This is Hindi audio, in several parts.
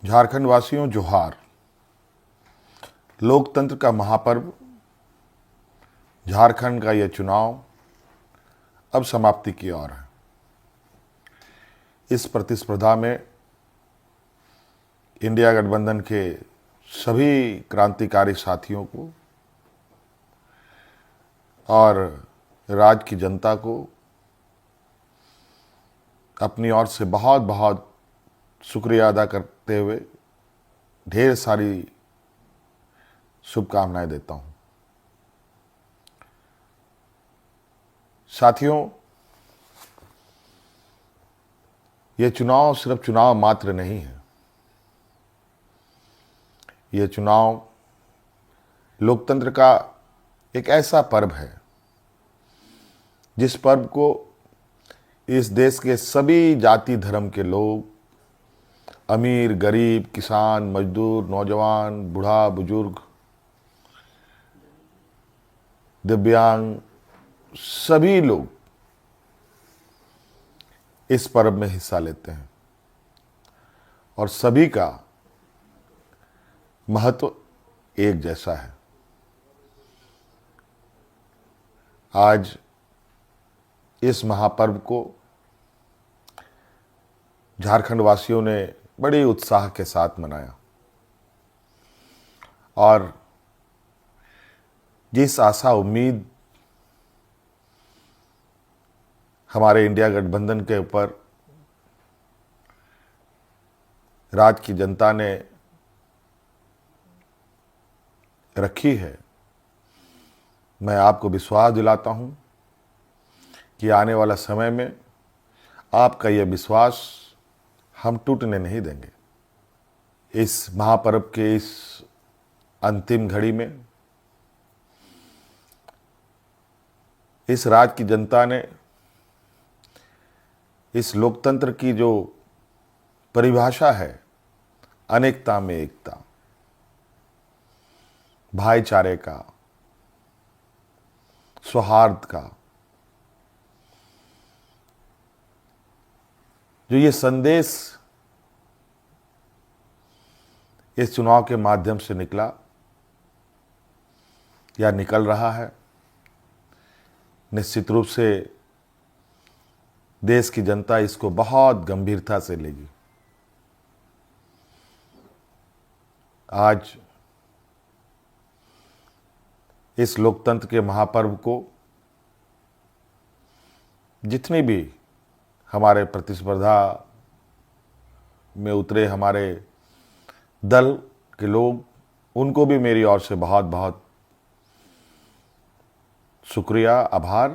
झारखंड वासियों जोहार। लोकतंत्र का महापर्व झारखंड का यह चुनाव अब समाप्ति की ओर है। इस प्रतिस्पर्धा में इंडिया गठबंधन के सभी क्रांतिकारी साथियों को और राज्य की जनता को अपनी ओर से बहुत बहुत शुक्रिया अदा करते हुए ढेर सारी शुभकामनाएं देता हूं। साथियों, यह चुनाव सिर्फ चुनाव मात्र नहीं है। यह चुनाव लोकतंत्र का एक ऐसा पर्व है जिस पर्व को इस देश के सभी जाति धर्म के लोग, अमीर गरीब, किसान मजदूर, नौजवान, बूढ़ा बुजुर्ग, दिव्यांग, सभी लोग इस पर्व में हिस्सा लेते हैं और सभी का महत्व एक जैसा है। आज इस महापर्व को झारखंड वासियों ने बड़े उत्साह के साथ मनाया और जिस आशा उम्मीद हमारे इंडिया गठबंधन के ऊपर राज्य की जनता ने रखी है, मैं आपको विश्वास दिलाता हूं कि आने वाला समय में आपका यह विश्वास हम टूटने नहीं देंगे। इस महापर्व के इस अंतिम घड़ी में इस राज्य की जनता ने इस लोकतंत्र की जो परिभाषा है, अनेकता में एकता, भाईचारे का, सौहार्द का, जो ये संदेश इस चुनाव के माध्यम से निकला या निकल रहा है, निश्चित रूप से देश की जनता इसको बहुत गंभीरता से लेगी। आज इस लोकतंत्र के महापर्व को जितने भी हमारे प्रतिस्पर्धा में उतरे हमारे दल के लोग, उनको भी मेरी ओर से बहुत बहुत शुक्रिया, आभार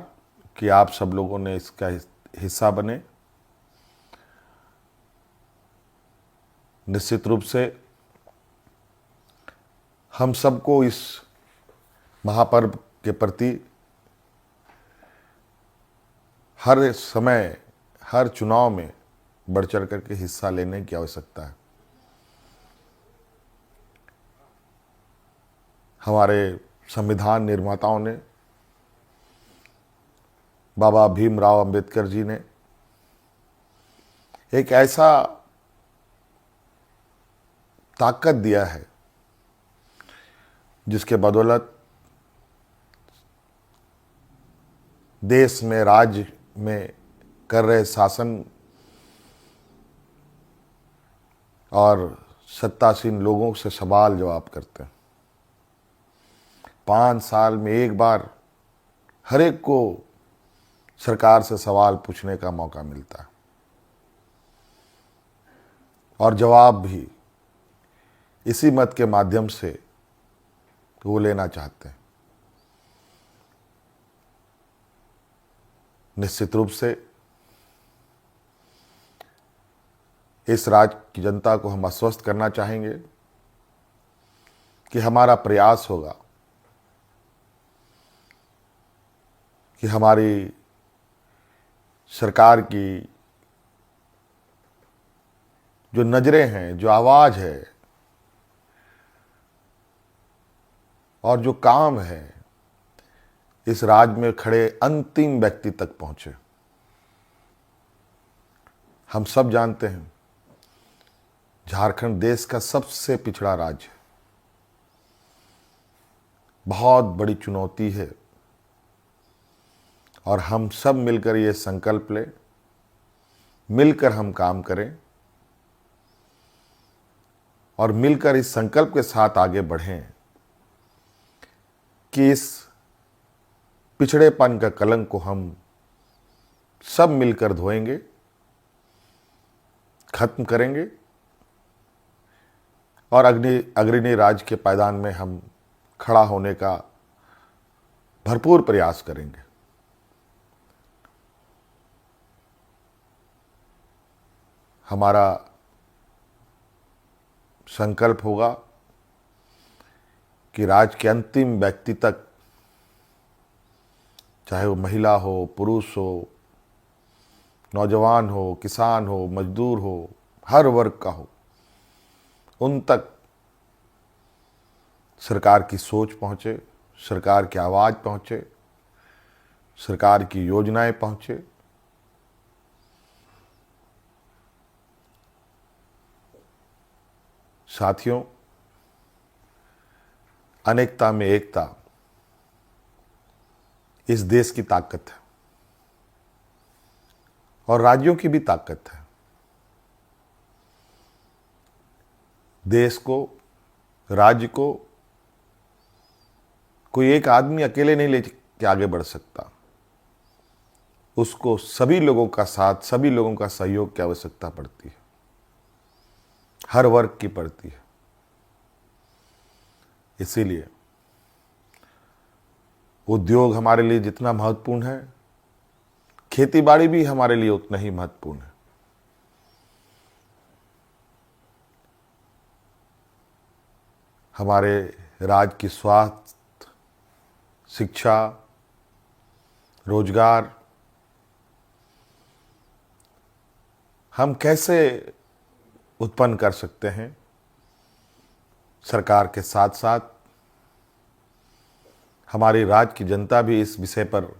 कि आप सब लोगों ने इसका हिस्सा बने। निश्चित रूप से हम सबको इस महापर्व के प्रति हर समय, हर चुनाव में बढ़ चढ़ करके हिस्सा लेने की आवश्यकता है। हमारे संविधान निर्माताओं ने, बाबा भीमराव अंबेडकर जी ने एक ऐसा ताकत दिया है जिसके बदौलत देश में, राज्य में कर रहे शासन और सत्तासीन लोगों से सवाल जवाब करते हैं। 5 साल में एक बार हर एक को सरकार से सवाल पूछने का मौका मिलता है और जवाब भी इसी मत के माध्यम से वो लेना चाहते हैं। निश्चित रूप से इस राज्य की जनता को हम आश्वस्त करना चाहेंगे कि हमारा प्रयास होगा कि हमारी सरकार की जो नजरें हैं, जो आवाज है और जो काम है, इस राज्य में खड़े अंतिम व्यक्ति तक पहुंचे। हम सब जानते हैं झारखंड देश का सबसे पिछड़ा राज्य है। बहुत बड़ी चुनौती है और हम सब मिलकर ये संकल्प लें, मिलकर हम काम करें और मिलकर इस संकल्प के साथ आगे बढ़ें कि इस पिछड़ेपन का कलंक को हम सब मिलकर धोएंगे, खत्म करेंगे और अग्रणी राज्य के पायदान में हम खड़ा होने का भरपूर प्रयास करेंगे। हमारा संकल्प होगा कि राज्य के अंतिम व्यक्ति तक, चाहे वो महिला हो, पुरुष हो, नौजवान हो, किसान हो, मजदूर हो, हर वर्ग का हो, उन तक सरकार की सोच पहुंचे, सरकार की आवाज़ पहुंचे, सरकार की योजनाएं पहुंचे। साथियों, अनेकता में एकता इस देश की ताकत है और राज्यों की भी ताकत है। देश को, राज्य को कोई एक आदमी अकेले नहीं लेके आगे बढ़ सकता। उसको सभी लोगों का साथ, सभी लोगों का सहयोग की आवश्यकता पड़ती है, हर वर्ग की पड़ती है। इसीलिए उद्योग हमारे लिए जितना महत्वपूर्ण है, खेतीबाड़ी भी हमारे लिए उतना ही महत्वपूर्ण है। हमारे राज्य की स्वास्थ्य, शिक्षा, रोजगार हम कैसे उत्पन्न कर सकते हैं, सरकार के साथ साथ हमारी राज्य की जनता भी इस विषय पर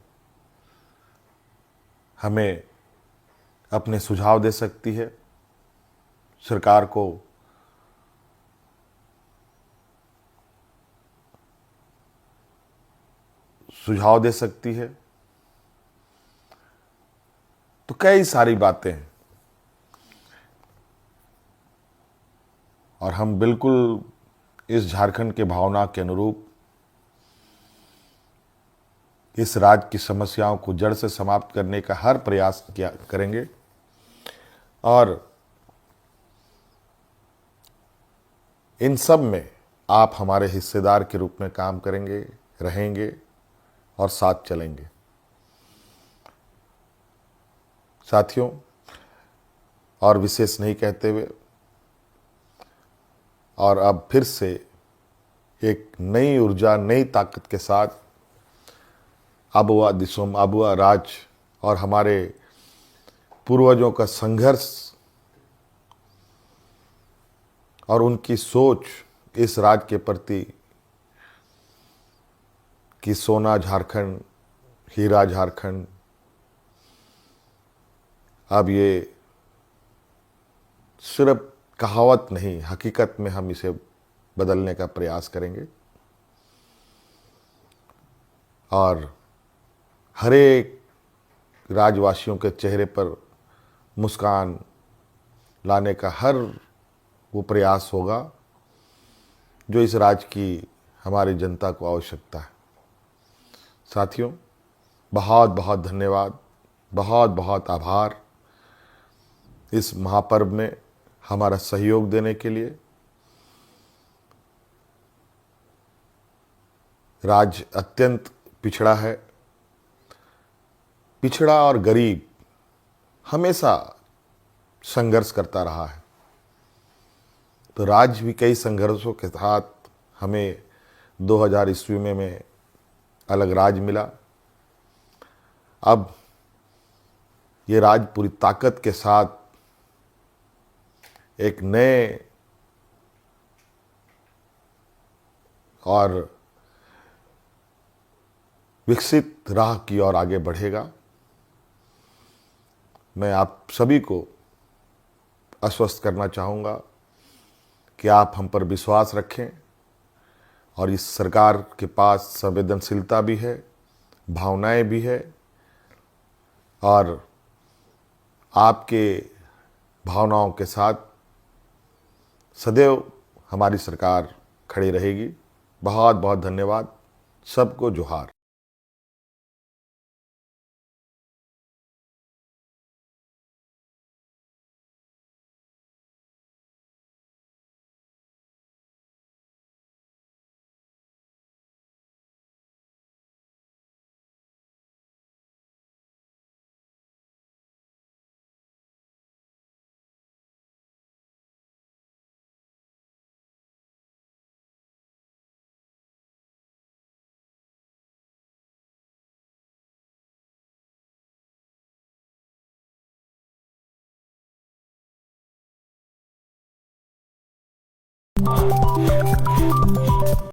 हमें अपने सुझाव दे सकती है, सरकार को सुझाव दे सकती है। तो कई सारी बातें हैं और हम बिल्कुल इस झारखंड के भावना के अनुरूप इस राज्य की समस्याओं को जड़ से समाप्त करने का हर प्रयास करेंगे और इन सब में आप हमारे हिस्सेदार के रूप में काम करेंगे, रहेंगे और साथ चलेंगे। साथियों, और विशेष नहीं कहते हुए और अब फिर से एक नई ऊर्जा, नई ताकत के साथ आबुआ दिसोम, आबुआ राज और हमारे पूर्वजों का संघर्ष और उनकी सोच इस राज्य के प्रति कि सोना झारखंड, हीरा झारखंड, अब ये सिर्फ कहावत नहीं, हकीकत में हम इसे बदलने का प्रयास करेंगे और हर एक राज्यवासियों के चेहरे पर मुस्कान लाने का हर वो प्रयास होगा जो इस राज्य की हमारी जनता को आवश्यकता है। साथियों, बहुत बहुत धन्यवाद, बहुत बहुत आभार इस महापर्व में हमारा सहयोग देने के लिए। राज्य अत्यंत पिछड़ा है, पिछड़ा और गरीब हमेशा संघर्ष करता रहा है। तो राज्य भी कई संघर्षों के साथ हमें 2000 ईस्वी में अलग राज्य मिला। अब ये राज्य पूरी ताकत के साथ एक नए और विकसित राह की ओर आगे बढ़ेगा। मैं आप सभी को आश्वस्त करना चाहूँगा कि आप हम पर विश्वास रखें और इस सरकार के पास संवेदनशीलता भी है, भावनाएं भी है और आपके भावनाओं के साथ सदैव हमारी सरकार खड़ी रहेगी। बहुत बहुत धन्यवाद। सबको जोहार।